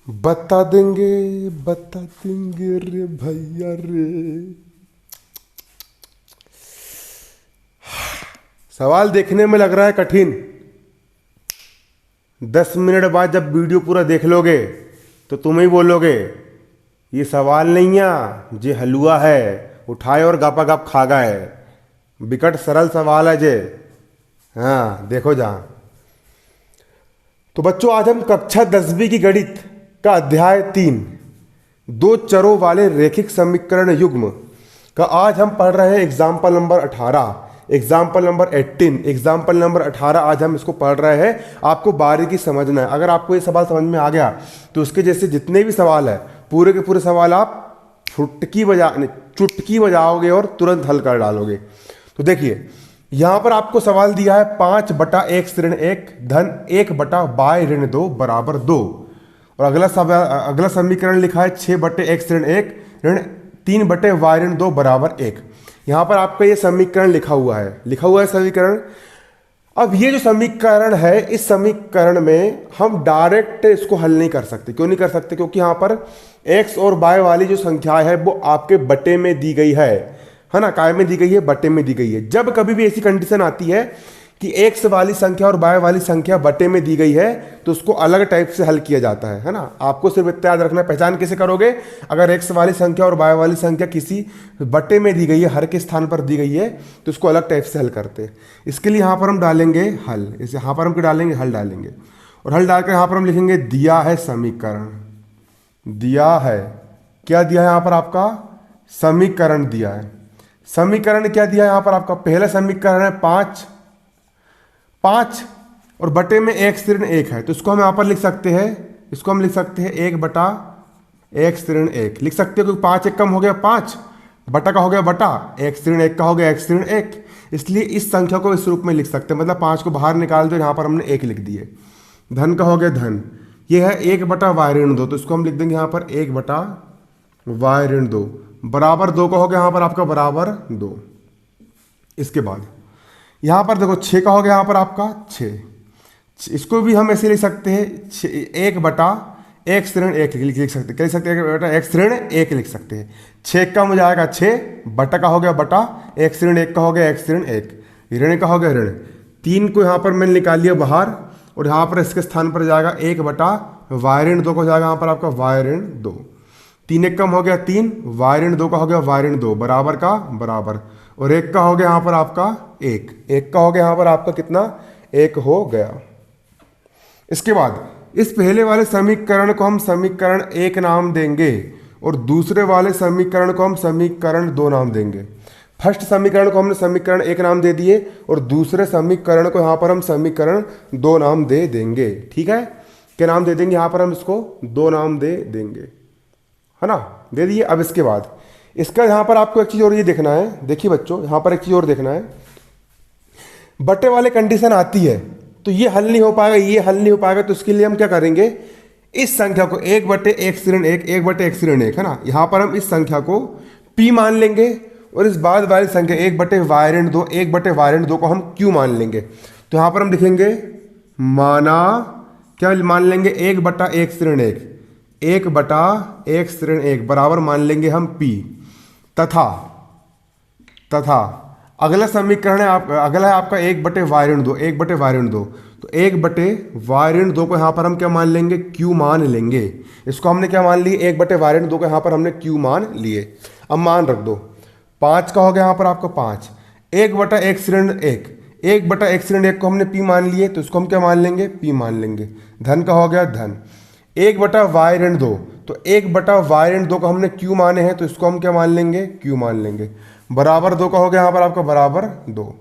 बता देंगे रे भैया रे। सवाल देखने में लग रहा है कठिन। 10 मिनट बाद जब वीडियो पूरा देख लोगे तो तुम ही बोलोगे ये सवाल नहीं है, ये हलवा है, उठाए और गपा गप खा गए। विकट सरल सवाल है जे। हाँ देखो जहाँ। तो बच्चों आज हम कक्षा 10वीं की गणित का अध्याय 3 दो चरों वाले रैखिक समीकरण युग्म का आज हम पढ़ रहे हैं। Example number 18, example number 18, example number 18 आज हम इसको पढ़ रहे हैं। आपको बारीकी समझना है। अगर आपको ये सवाल समझ में आ गया तो उसके जैसे जितने भी सवाल है पूरे के पूरे सवाल आप चुटकी बजाओगे और तुरंत हल कर डालोगे। तो देखिए यहां पर आपको सवाल दिया है 5/x ऋण 1 धन 1/y-2 बराबर 2। और अगला समीकरण लिखा है 6/x ऋण 1 ऋण 3/y-2 बराबर 1। यहां पर आपका ये समीकरण लिखा हुआ है समीकरण। अब ये जो समीकरण है, इस समीकरण में हम डायरेक्ट इसको हल नहीं कर सकते। क्यों नहीं कर सकते? क्योंकि यहां पर x और y वाली जो संख्या है वो आपके बटे में दी गई है ना। काय में दी गई है? बटे में दी गई है। जब कभी भी ऐसी कंडीशन आती है कि x वाली संख्या और y वाली संख्या बटे में दी गई है तो उसको अलग टाइप से हल किया जाता है ना। आपको सिर्फ इतना याद रखना है। पहचान कैसे करोगे? अगर x वाली संख्या और y वाली संख्या किसी बटे में दी गई है, हर के स्थान पर दी गई है, तो उसको अलग टाइप से हल करते हैं। इसके लिए यहाँ पर हम डालेंगे हल। इसे यहाँ पर हम क्या डालेंगे? हल डालेंगे। और हल डालकर यहाँ पर हम लिखेंगे दिया है समीकरण। दिया है क्या दिया है? यहाँ पर आपका समीकरण दिया है। समीकरण क्या दिया है यहाँ पर आपका? पहला समीकरण है 5 और बटे में x ऋण 1 है, तो इसको हम यहाँ पर लिख सकते हैं। इसको हम लिख सकते हैं 1/x ऋण 1 लिख सकते हो, क्योंकि 5 एक कम हो गया 5, बटा का हो गया बटा, x ऋण 1 का हो गया x ऋण 1। इसलिए इस संख्या को इस रूप में लिख सकते हैं। मतलब 5 को बाहर निकाल दो, यहाँ पर हमने 1 लिख दिए। धन का हो गया धन, ये है 1/y-2, तो इसको हम लिख देंगे यहाँ पर 1/y-2 बराबर 2 का हो गया यहाँ पर आपका बराबर 2। इसके बाद यहाँ पर देखो 6 का हो गया यहाँ पर आपका 6। इसको भी हम ऐसे लिख सकते हैं 1/x ऋण 1 लिख सकते हैं। क्या लिख सकते हैं? 1/x ऋण 1 लिख सकते हैं। 6 कम हो जाएगा 6, बटा का हो गया बटा, x ऋण 1 का हो गया x ऋण 1, ऋण का हो गया ऋण। 3 को यहाँ पर मैंने निकाल लिया बाहर और यहाँ पर इसके स्थान पर जाएगा 1/y-2 को जाएगा यहाँ पर आपका y-2। 3 एक कम हो गया 3, y-2 का हो गया y-2 बराबर का बराबर, और 1 का हो गया यहाँ पर आपका 1 का हो गया यहाँ पर आपका कितना? 1 हो गया। इसके बाद इस पहले वाले समीकरण को हम समीकरण 1 नाम देंगे और दूसरे वाले समीकरण को हम समीकरण 2 नाम देंगे। फर्स्ट समीकरण को हमने समीकरण 1 नाम दे दिए और दूसरे समीकरण को यहाँ पर हम समीकरण 2 नाम दे देंगे। ठीक है, क्या नाम दे देंगे? यहाँ पर हम इसको 2 नाम दे देंगे, है ना, दे दिए। अब इसके बाद इसका यहाँ पर आपको एक चीज और ये देखना है। देखिए बच्चों, यहाँ पर एक चीज और देखना है। बटे वाले कंडीशन आती है तो ये हल नहीं हो पाएगा, ये हल नहीं हो पाएगा। तो इसके लिए हम क्या करेंगे? इस संख्या को 1/x ऋण 1, 1/x ऋण 1, है ना, यहाँ पर हम इस संख्या को p मान लेंगे और इस बाद वाली संख्या 1/y-2, 1/y-2 को हम q मान लेंगे। तो यहाँ पर हम लिखेंगे माना, क्या मान लेंगे? 1/x ऋण 1, 1/x ऋण 1 बराबर मान लेंगे हम p, तथा अगला समीकरण है अगला है आपका 1/y-2, 1/y-2। तो 1/y-2 को यहाँ पर हम क्या मान लेंगे? q मान लेंगे। इसको हमने क्या मान लिए? 1/y-2 को यहाँ पर हमने q मान लिए। अब मान रख दो, 5 का हो गया यहाँ पर आपका 5, 1/x ऋण 1, 1/x ऋण 1 को हमने p मान लिए, तो इसको हम क्या मान लेंगे? p मान लेंगे। धन का हो गया धन, 1/y-2, तो 1/y-2 को हमने q माने हैं, तो इसको हम क्या मान लेंगे? q मान लेंगे। बराबर 2 का हो गया यहाँ पर आपका बराबर 2।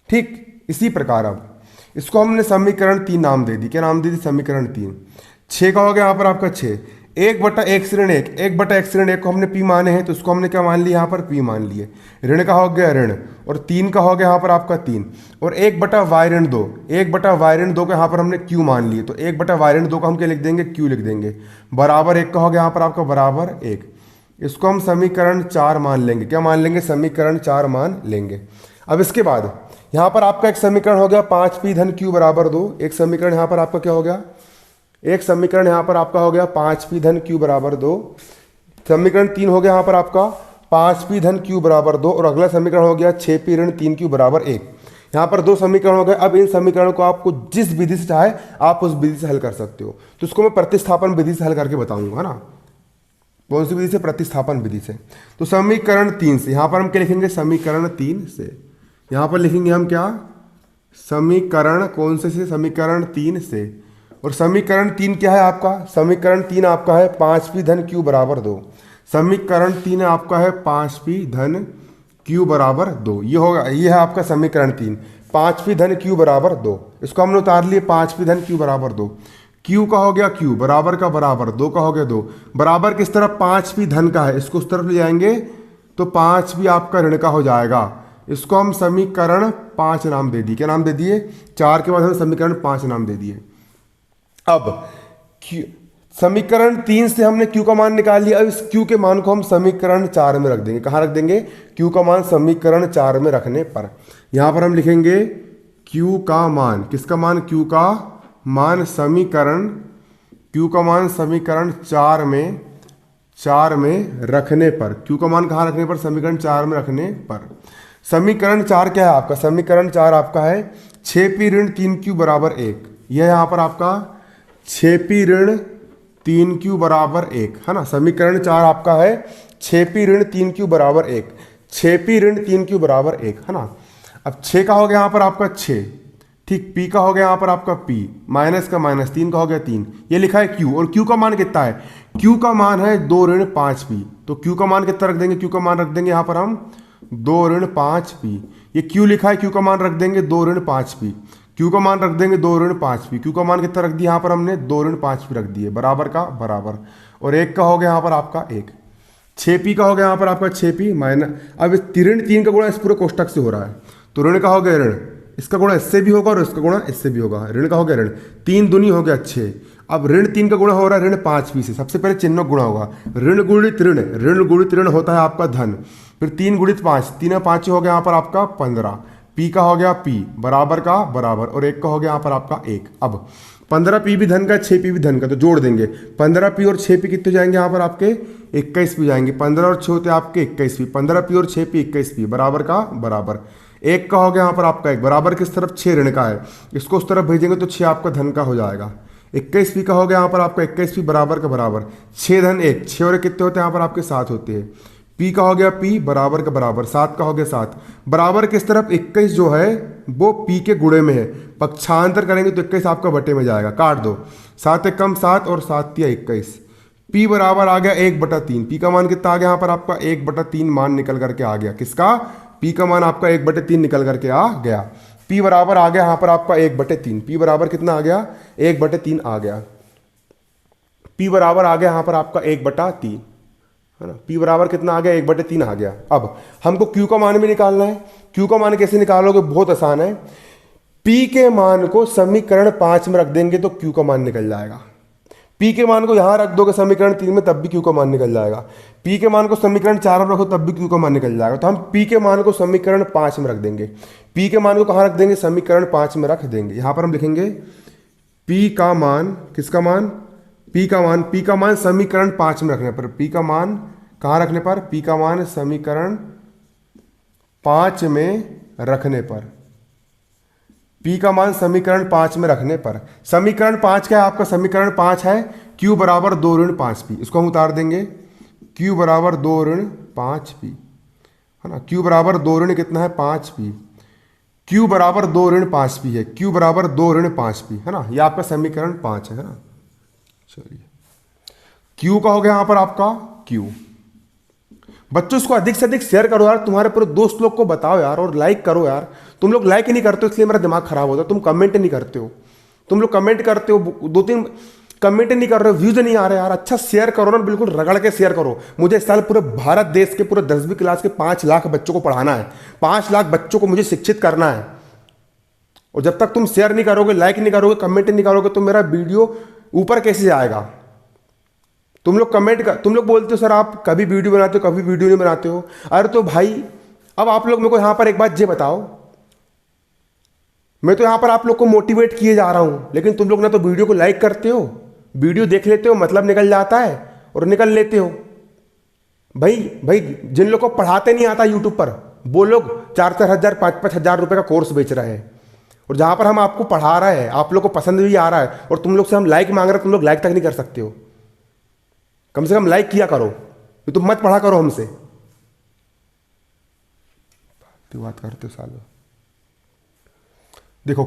ठीक इसी प्रकार अब इसको हमने समीकरण 3 नाम दे दी। क्या नाम दे दी? समीकरण 3। 6 का हो गया यहाँ पर आपका 6, 1/x ऋण 1, 1/x ऋण 1 को हमने p माने हैं, तो इसको हमने क्या मान लिया? यहाँ पर p मान लिए। ऋण का हो गया ऋण, और 3 का हो गया यहाँ पर आपका 3, और 1/y-2, 1/y-2 को यहाँ पर हमने q मान लिए। तो 1/y-2 को हम क्या लिख देंगे? q लिख देंगे। बराबर 1 का हो गया यहाँ पर आपका बराबर 1। इसको हम समीकरण 4 मान लेंगे। क्या मान लेंगे? समीकरण 4 मान लेंगे। अब इसके बाद यहाँ पर आपका एक समीकरण हो गया 5p धन q बराबर 2। एक समीकरण यहाँ पर आपका क्या हो गया? एक समीकरण यहाँ पर आपका हो गया 5p धन q बराबर 2। समीकरण 3 हो गया यहाँ पर आपका 5p धन q बराबर 2, और अगला समीकरण हो गया 6p ऋण 3q बराबर 1। यहाँ पर दो समीकरण हो गए। अब इन समीकरणों को आपको जिस विधि से चाहे आप उस विधि से हल कर सकते हो। तो इसको मैं प्रतिस्थापन विधि से हल करके बताऊंगा ना। कौन सी विधि से? प्रतिस्थापन विधि से। तो समीकरण 3 से यहाँ पर हम क्या लिखेंगे? समीकरण 3 से यहाँ पर लिखेंगे हम क्या? समीकरण कौन से? समीकरण 3 से। और समीकरण 3 क्या है आपका? समीकरण 3 आपका है 5p धन q बराबर 2। समीकरण 3 आपका है 5p धन q बराबर 2। ये होगा, ये है आपका समीकरण 3, 5p धन q बराबर 2। इसको हमने उतार लिए 5p धन q बराबर 2। q का हो गया q, बराबर का बराबर, 2 का हो गया 2। बराबर किस तरफ? 5p धन का है, इसको उस तरफ ले जाएंगे तो 5p आपका ऋण का हो जाएगा। इसको हम समीकरण 5 नाम दे दिए। क्या नाम दे दिए? 4 के बाद हम समीकरण 5 नाम दे दिए। अब समीकरण 3 से हमने q का मान निकाल लिया। अब इस q के मान को हम समीकरण 4 में रख देंगे। कहाँ रख देंगे? q का मान समीकरण 4 में रखने पर यहाँ पर हम लिखेंगे q का मान। किसका मान? q का मान समीकरण, q का मान समीकरण 4 में रखने पर। q का मान कहाँ रखने पर? समीकरण 4 में रखने पर। समीकरण 4 क्या है आपका? समीकरण 4 आपका है 6p ऋण 3q बराबर 1। यह यहाँ पर आपका 6p ऋण 3q बराबर 1 है ना। समीकरण 4 आपका है 6p ऋण 3q बराबर 1। 6p ऋण 3q बराबर 1 है ना। अब 6 का हो गया यहाँ पर आपका 6, ठीक। p का हो गया यहाँ पर आपका p, माइनस का माइनस, 3 का हो गया 3। ये लिखा है q, और q का मान कितना है? q का मान है 2 ऋण 5p। तो q का मान कितना रख देंगे? q का मान रख देंगे यहाँ पर हम 2 ऋण 5p। ये q लिखा है, q का मान रख देंगे 2 ऋण 5p। q का मान रख देंगे 2 ऋण 5p। q का मान कितना रख दिया यहाँ पर हमने? 2 ऋण 5p रख दिए, बराबर का बराबर। और 1 का हो गया यहाँ पर आपका 1। 6p का हो गया यहाँ पर आपका 6p माइनस। अब ऋण 3 का गुणा इस पूरे कोष्टक से हो रहा है, तो ऋण का हो गया ऋण, इसका गुणा इससे भी होगा और इसका गुणा इससे भी होगा। ऋण का हो गया ऋण, 3 दूनी हो गया 6। अब ऋण 3 का गुणा हो रहा है ऋण 5p से। सबसे पहले चिन्ह गुणा होगा, ऋण गुणित ऋण, ऋण गुणित ऋण होता है आपका धन। फिर 3 गुणित 5, 3 और 5 हो गया यहाँ पर आपका 15। p का हो गया p, बराबर का बराबर, और 1 का हो गया यहाँ पर आपका 1। अब 15p भी धन का, 6p भी धन का, तो जोड़ देंगे। 15p और 6p कितने जाएंगे यहाँ पर आपके? 21p जाएंगे। 15 और 6 होते आपके 21p, 15p और 6p 21p, बराबर का बराबर। 1 का हो गया यहाँ पर आपका 1, बराबर किस तरफ? 6 ऋण का है, इसको उस तरफ भेजेंगे तो 6 आपका धन का हो जाएगा। 21p का हो गया यहाँ पर आपका 21p, बराबर का बराबर। 6 धन 1, 6 और 1 कितने होते हैं यहाँ पर आपके? 7 होते हैं। p का हो गया p, बराबर का बराबर। 7 का हो गया 7, बराबर किस तरफ? 21 जो है वो p के गुणे में है, पक्षांतर करेंगे तो 21 आपका बटे में जाएगा, काट दो। 7 एक कम 7 और 7 तिया 21। p बराबर आ गया 1/3। p का मान कितना आ गया यहाँ पर आपका? 1/3 मान निकल करके आ गया। किसका? p का मान आपका 1/3 निकल करके आ गया। p बराबर आ गया यहाँ पर आपका 1/3। p बराबर कितना आ गया? 1/3 आ गया। p बराबर आ गया यहाँ पर आपका 1/3 है ना। p बराबर कितना आ गया? 1/3 आ गया। अब हमको q का मान भी निकालना है। q का मान कैसे निकालोगे? बहुत आसान है। p के मान को समीकरण 5 में रख देंगे तो q का मान निकल जाएगा। p के मान को यहां रख दोगे समीकरण 3 में, तब भी q का मान निकल जाएगा। p के मान को समीकरण 4 में रखो तब भी q का मान निकल जाएगा। तो हम p के मान को समीकरण 5 में रख देंगे। p के मान को कहां रख देंगे? समीकरण 5 में रख देंगे। यहां पर हम लिखेंगे p का मान, किसका मान? p का मान, p का मान समीकरण 5 में रखने पर, p का मान कहां रखने पर? p का मान समीकरण 5 में रखने पर, p का मान समीकरण 5 में रखने पर। समीकरण 5 क्या है आपका? समीकरण 5 है q बराबर 2 ऋण 5p। इसको हम उतार देंगे, q बराबर 2 ऋण 5p है ना। q बराबर 2 ऋण कितना है? 5p। q बराबर 2 ऋण 5p है, q बराबर 2 ऋण 5p है ना। ये आपका समीकरण 5 है ना। चलिए q का हो गया यहाँ पर आपका q। बच्चों इसको अधिक से अधिक शेयर करो यार, तुम्हारे पूरे दोस्त लोग को बताओ यार, और लाइक करो यार। तुम लोग लाइक ही नहीं करते हो इसलिए मेरा दिमाग खराब होता है। तुम कमेंट नहीं करते हो, तुम लोग कमेंट करते हो, 2-3 कमेंट नहीं कर रहे हो, व्यूज नहीं आ रहे यार। अच्छा शेयर करो ना, बिल्कुल रगड़ के शेयर करो। मुझे इस साल पूरे भारत देश के पूरे 10वीं क्लास के 5 लाख बच्चों को पढ़ाना है। 5 लाख बच्चों को मुझे शिक्षित करना है। और जब तक तुम शेयर नहीं करोगे, लाइक नहीं करोगे, कमेंट नहीं करोगे, तो मेरा वीडियो ऊपर कैसे आएगा? तुम लोग तुम लोग बोलते हो सर आप कभी वीडियो बनाते हो, कभी वीडियो नहीं बनाते हो। अरे तो भाई अब आप लोग मेरे को यहां पर एक बात ये बताओ, मैं तो यहां पर आप लोग को मोटिवेट किए जा रहा हूं, लेकिन तुम लोग ना तो वीडियो को लाइक करते हो वीडियो देख लेते हो, मतलब निकल जाता है और निकल लेते हो। भाई जिन लोगों को पढ़ाते नहीं आता यूट्यूब पर, वो लोग 4-4 हज़ार 5-5 हज़ार रुपये का कोर्स बेच रहे हैं। और जहाँ पर हम आपको पढ़ा रहे हैं, आप लोग को पसंद भी आ रहा है, और तुम लोग से हम लाइक मांग रहे हैं, तुम लोग लाइक तक नहीं कर सकते हो। कम से कम लाइक किया करो, तुम मत पढ़ा करो हमसे। बात करते हो सालों। देखो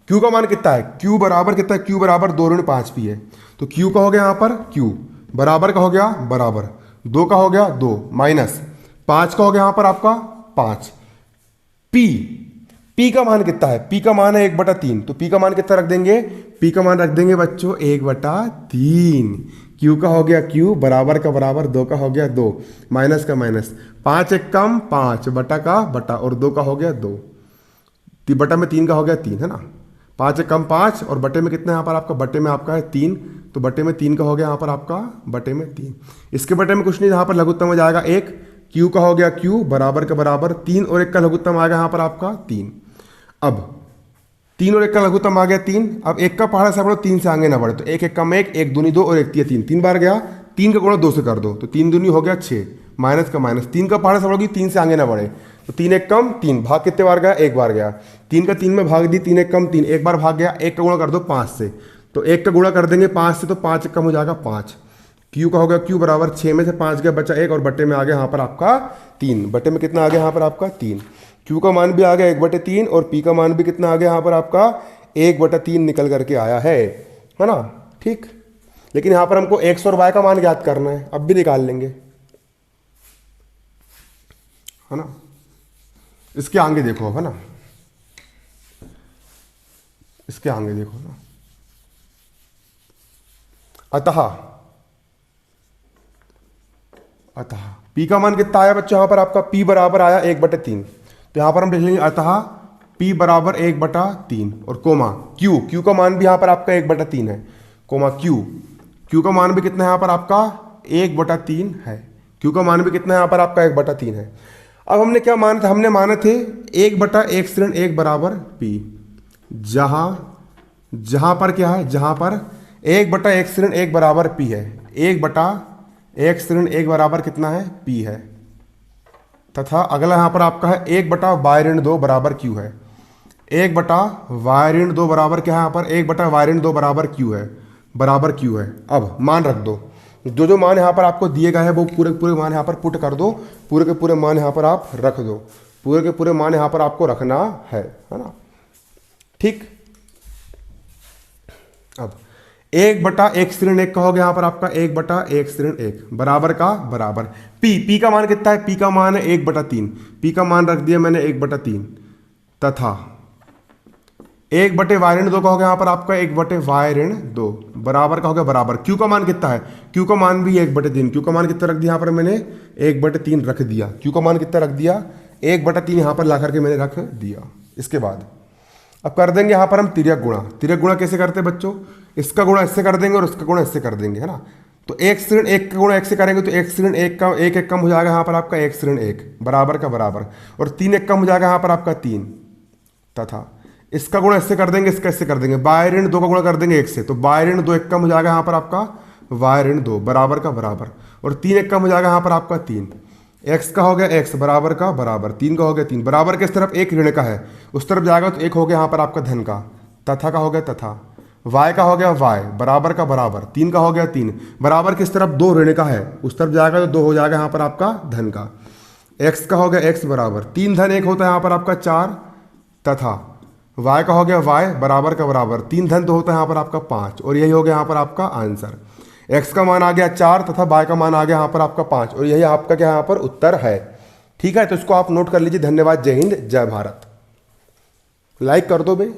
Q का मान कितना है, Q बराबर कितना है, Q बराबर 2 ऋण 5 पी है। तो Q का हो गया यहाँ पर Q बराबर का हो गया बराबर 2 का हो गया 2 माइनस 5 का हो गया यहाँ पर आपका 5। P का मान कितना है, P का मान है 1/3। तो P का मान कितना रख देंगे, P का मान रख देंगे बच्चों 1/3। Q का हो गया Q बराबर का बराबर 2 का हो गया 2 माइनस का माइनस 5 एक कम 5 बटा का बटा और 2 का हो गया 2 बटा में 3 का हो गया 3 है ना। 5 एक कम 5 और बटे में कितना है यहाँ पर आपका, बटे में आपका है 3। तो बटे में 3 का हो गया यहाँ पर आपका बटे में 3। इसके बटे में कुछ नहीं, यहाँ पर लघुत्तम हो जाएगा 1। Q का हो गया Q बराबर का बराबर 3 और 1 का लघुत्तम आ गया यहाँ पर आपका 3। अब 3 और 1 का लघुत्तम आ गया 3। अब 1 का पहाड़ा से बढ़ो, 3 से आगे ना बढ़े। तो 1 एक कम 1, 1 दूनी 2 और 1 3 3 बार गया। 3 का गुणा 2 से कर दो, तो 3 दूनी हो गया 6 माइनस का माइनस 3 का पहाड़ा से बढ़ोगी, 3 से आगे ना बढ़े। तो 3 एक कम 3, भाग कितने बार गया, 1 बार गया। 3 का 3 में भाग दी, 3 एक कम 3, 1 बार भाग गया। 1 का गुणा कर दो 5 से, तो 1 का गुणा कर देंगे 5 से, तो 5 एक कम हो जाएगा 5। Q का हो गया Q बराबर 6 में से 5 गया बचा 1 और बटे में आ गया यहाँ पर आपका 3। बटे में कितना आ गया यहाँ पर आपका 3। Q का मान भी आ गया 1/3 और P का मान भी कितना आ गया यहाँ पर आपका 1/3 निकल करके आया है ना। ठीक, लेकिन यहाँ पर हमको X और Y का मान ज्ञात करना है, अब भी निकाल लेंगे है ना। इसके आगे देखो है ना, इसके आगे देखो ना। अतः P का मान कितना आया बच्चों यहाँ पर आपका, P बराबर आया 1/3। तो यहाँ पर हम लिख लेंगे अतः P बराबर 1/3 और कोमा Q का मान भी यहाँ पर आपका 1/3 है, कोमा Q का मान भी कितना है यहाँ पर आपका 1/3 है। Q का मान भी कितना है यहाँ पर आपका 1/3 है। अब हमने क्या माना था, हमने माने थे 1/(x)(1) बराबर P। जहां पर क्या है, जहां पर 1/(x)(1) बराबर P है, 1/(x)(1) बराबर कितना है P है। तथा अगला यहां पर आपका है 1/(y)(2) बराबर Q है। 1/(y)(2) बराबर क्या है यहाँ पर, 1/(y)(2) बराबर Q है, बराबर Q है। अब मान रख दो, जो जो मान यहाँ पर आपको दिए गए हैं वो पूरे के पूरे मान यहाँ पर पुट कर दो, पूरे के पूरे मान यहाँ पर आप रख दो, पूरे के पूरे मान यहाँ पर आपको रखना है ना। ठीक, अब 1/(x)(1) का हो गया यहाँ पर आपका 1/(x)(1) बराबर का बराबर P का मान कितना है, P का मान है 1/3। P का मान रख दिया मैंने 1/3 तथा 1/(y)(2) का हो गया यहाँ पर आपका 1/(y)(2) बराबर का हो गया बराबर Q का मान कितना है, Q का मान भी 1/3। Q का मान कितना रख दिया यहाँ पर मैंने 1/3 रख दिया। Q का मान कितना रख दिया 1/3 यहाँ पर ला करके मैंने रख दिया। इसके बाद अब कर देंगे यहाँ पर हम तिर्यक गुणा। तिर्यक गुणा कैसे करते हैं बच्चों, इसका गुणा इससे कर देंगे और इसका गुणा इससे कर देंगे है ना। तो 1/(1) का गुणा 1 से करेंगे तो 1/(1) का 1 एक कम हो जाएगा यहाँ पर आपका 1/(1) बराबर का बराबर, और 3 एक कम हो जाएगा यहाँ पर आपका 3 तथा इसका गुणा इससे कर देंगे, इसका इससे कर देंगे। y2 का गुणा कर देंगे 1 से, तो y2 एक कम हो जाएगा यहाँ पर आपका y2 बराबर का बराबर, और 3 एक कम हो जाएगा यहाँ पर आपका 3। x का हो गया x बराबर का बराबर, 3 का हो गया 3 बराबर, किस तरफ एक ऋण का है उस तरफ जाएगा तो 1 हो गया यहाँ पर आपका धन का, तथा का हो गया तथा। y का हो गया y बराबर का बराबर, 3 का हो गया 3 बराबर, किस तरफ 2 ऋण का है उस तरफ जाएगा तो 2 हो जाएगा यहाँ पर आपका धन का। x का हो गया x बराबर, 3 धन 1 होता है यहाँ पर आपका 4 तथा y का हो गया y बराबर का बराबर, 3 धन तो होता है यहाँ पर आपका 5, और यही हो गया यहाँ पर आपका आंसर। x का मान आ गया 4 तथा y का मान आ गया यहाँ पर आपका 5, और यही आपका क्या यहाँ पर उत्तर है। ठीक है, तो इसको आप नोट कर लीजिए। धन्यवाद, जय हिंद, जय भारत। लाइक कर दो भाई।